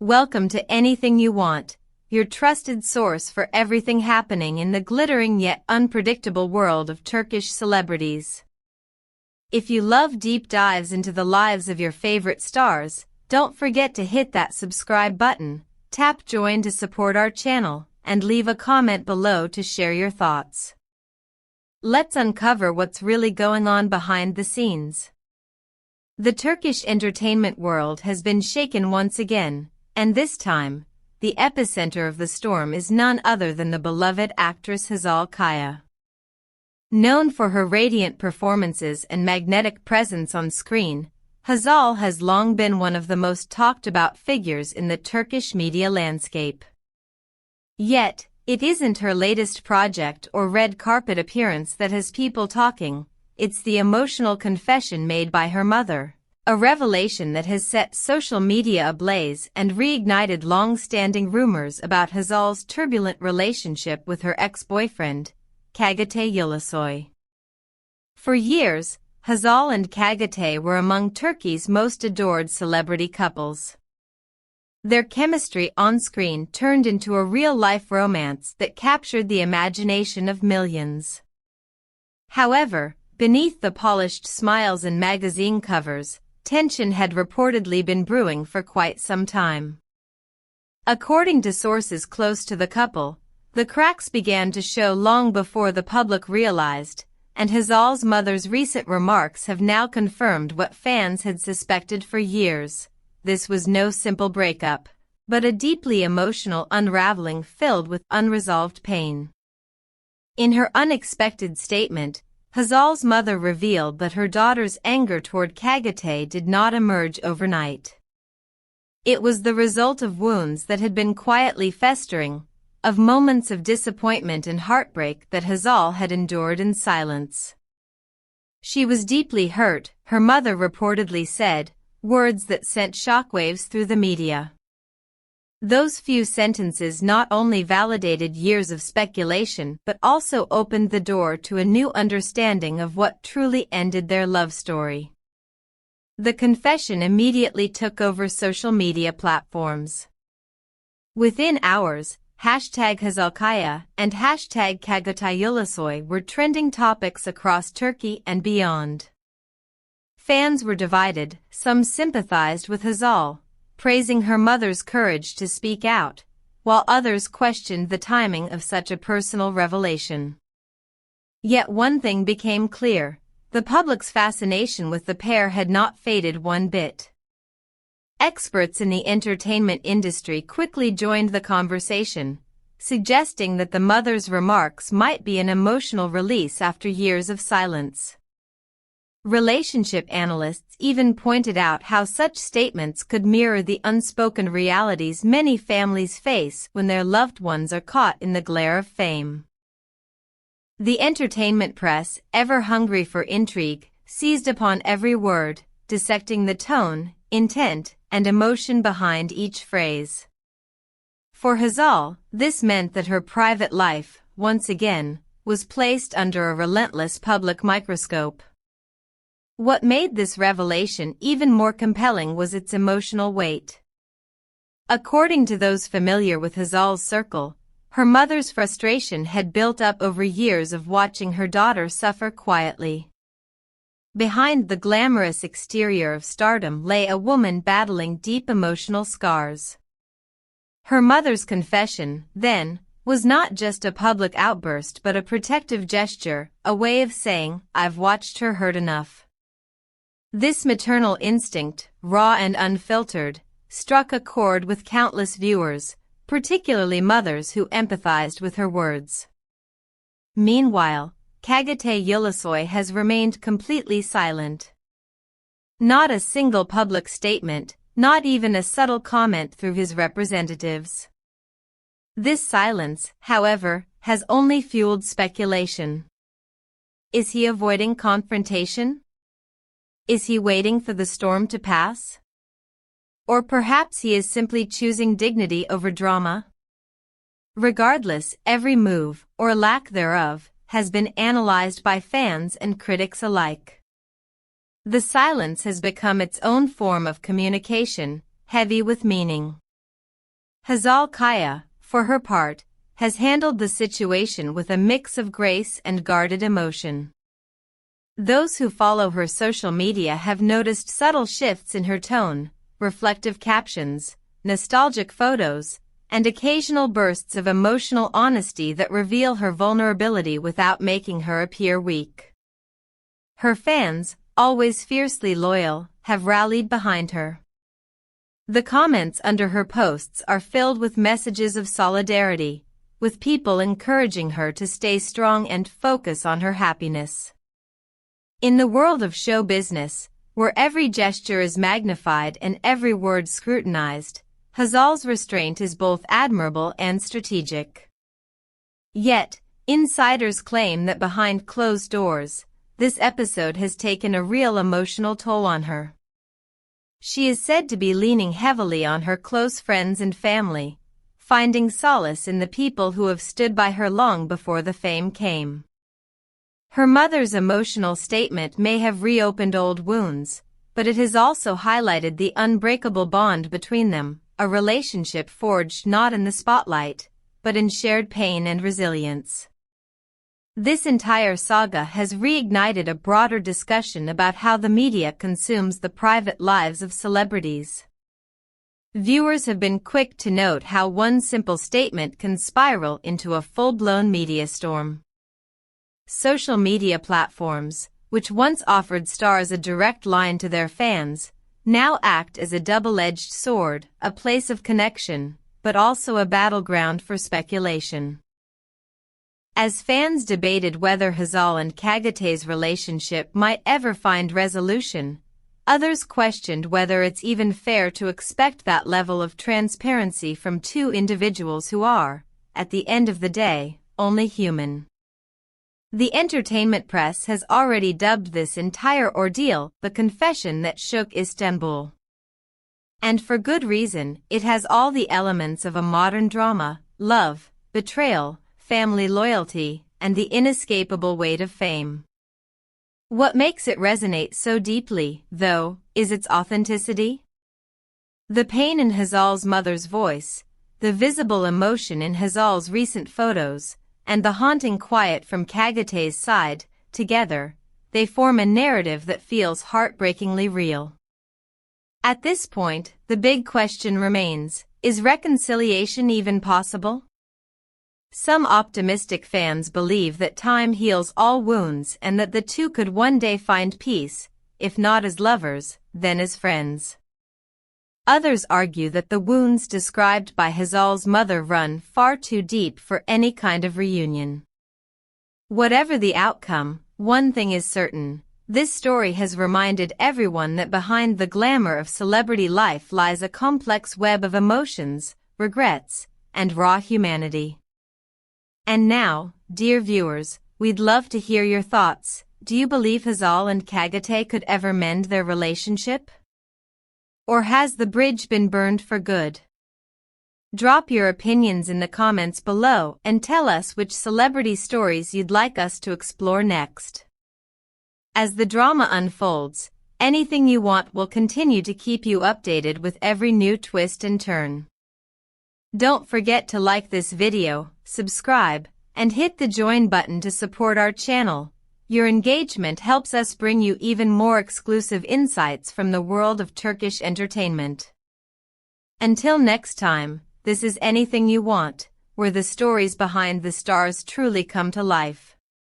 Welcome to Anything You Want, your trusted source for everything happening in the glittering yet unpredictable world of Turkish celebrities. If you love deep dives into the lives of your favorite stars, don't forget to hit that subscribe button, tap join to support our channel, and leave a comment below to share your thoughts. Let's uncover what's really going on behind the scenes. The Turkish entertainment world has been shaken once again, and this time, the epicenter of the storm is none other than the beloved actress Hazal. Known for her radiant performances and magnetic presence on screen, Hazal has long been one of the most talked about figures in the Turkish media landscape. Yet, it isn't her latest project or red carpet appearance that has people talking, it's the emotional confession made by her mother. A revelation that has set social media ablaze and reignited long-standing rumors about Hazal's turbulent relationship with her ex-boyfriend, Çağatay Ulusoy. For years, Hazal and Çağatay were among Turkey's most adored celebrity couples. Their chemistry on-screen turned into a real-life romance that captured the imagination of millions. However, beneath the polished smiles and magazine covers, tension had reportedly been brewing for quite some time. According to sources close to the couple, the cracks began to show long before the public realized, and Hazal's mother's recent remarks have now confirmed what fans had suspected for years. This was no simple breakup, but a deeply emotional unraveling filled with unresolved pain. In her unexpected statement, Hazal's mother revealed that her daughter's anger toward Çağatay did not emerge overnight. It was the result of wounds that had been quietly festering, of moments of disappointment and heartbreak that Hazal had endured in silence. She was deeply hurt, her mother reportedly said, words that sent shockwaves through the media. Those few sentences not only validated years of speculation but also opened the door to a new understanding of what truly ended their love story. The confession immediately took over social media platforms. Within hours, #HazalKaya and #Çağatay Ulusoy were trending topics across Turkey and beyond. Fans were divided, some sympathized with Hazal, praising her mother's courage to speak out, while others questioned the timing of such a personal revelation. Yet one thing became clear, the public's fascination with the pair had not faded one bit. Experts in the entertainment industry quickly joined the conversation, suggesting that the mother's remarks might be an emotional release after years of silence. Relationship analysts even pointed out how such statements could mirror the unspoken realities many families face when their loved ones are caught in the glare of fame. The entertainment press, ever hungry for intrigue, seized upon every word, dissecting the tone, intent, and emotion behind each phrase. For Hazal, this meant that her private life, once again, was placed under a relentless public microscope. What made this revelation even more compelling was its emotional weight. According to those familiar with Hazal's circle, her mother's frustration had built up over years of watching her daughter suffer quietly. Behind the glamorous exterior of stardom lay a woman battling deep emotional scars. Her mother's confession, then, was not just a public outburst but a protective gesture, a way of saying, "I've watched her hurt enough." This maternal instinct, raw and unfiltered, struck a chord with countless viewers, particularly mothers who empathized with her words. Meanwhile, Çağatay Ulusoy has remained completely silent. Not a single public statement, not even a subtle comment through his representatives. This silence, however, has only fueled speculation. Is he avoiding confrontation? Is he waiting for the storm to pass? Or perhaps he is simply choosing dignity over drama? Regardless, every move, or lack thereof, has been analyzed by fans and critics alike. The silence has become its own form of communication, heavy with meaning. Hazal Kaya, for her part, has handled the situation with a mix of grace and guarded emotion. Those who follow her social media have noticed subtle shifts in her tone, reflective captions, nostalgic photos, and occasional bursts of emotional honesty that reveal her vulnerability without making her appear weak. Her fans, always fiercely loyal, have rallied behind her. The comments under her posts are filled with messages of solidarity, with people encouraging her to stay strong and focus on her happiness. In the world of show business, where every gesture is magnified and every word scrutinized, Hazal's restraint is both admirable and strategic. Yet, insiders claim that behind closed doors, this episode has taken a real emotional toll on her. She is said to be leaning heavily on her close friends and family, finding solace in the people who have stood by her long before the fame came. Her mother's emotional statement may have reopened old wounds, but it has also highlighted the unbreakable bond between them, a relationship forged not in the spotlight, but in shared pain and resilience. This entire saga has reignited a broader discussion about how the media consumes the private lives of celebrities. Viewers have been quick to note how one simple statement can spiral into a full-blown media storm. Social media platforms, which once offered stars a direct line to their fans, now act as a double-edged sword, a place of connection, but also a battleground for speculation. As fans debated whether Hazal and Çağatay's relationship might ever find resolution, others questioned whether it's even fair to expect that level of transparency from two individuals who are, at the end of the day, only human. The entertainment press has already dubbed this entire ordeal the confession that shook Istanbul. And for good reason, it has all the elements of a modern drama: love, betrayal, family loyalty, and the inescapable weight of fame. What makes it resonate so deeply, though, is its authenticity. The pain in Hazal's mother's voice, the visible emotion in Hazal's recent photos, and the haunting quiet from Çağatay's side, together, they form a narrative that feels heartbreakingly real. At this point, the big question remains: is reconciliation even possible? Some optimistic fans believe that time heals all wounds and that the two could one day find peace, if not as lovers, then as friends. Others argue that the wounds described by Hazal's mother run far too deep for any kind of reunion. Whatever the outcome, one thing is certain: this story has reminded everyone that behind the glamour of celebrity life lies a complex web of emotions, regrets, and raw humanity. And now, dear viewers, we'd love to hear your thoughts. Do you believe Hazal and Çağatay could ever mend their relationship? Or has the bridge been burned for good? Drop your opinions in the comments below and tell us which celebrity stories you'd like us to explore next. As the drama unfolds, Anything You Want will continue to keep you updated with every new twist and turn. Don't forget to like this video, subscribe, and hit the join button to support our channel. Your engagement helps us bring you even more exclusive insights from the world of Turkish entertainment. Until next time, this is Anything You Want, where the stories behind the stars truly come to life.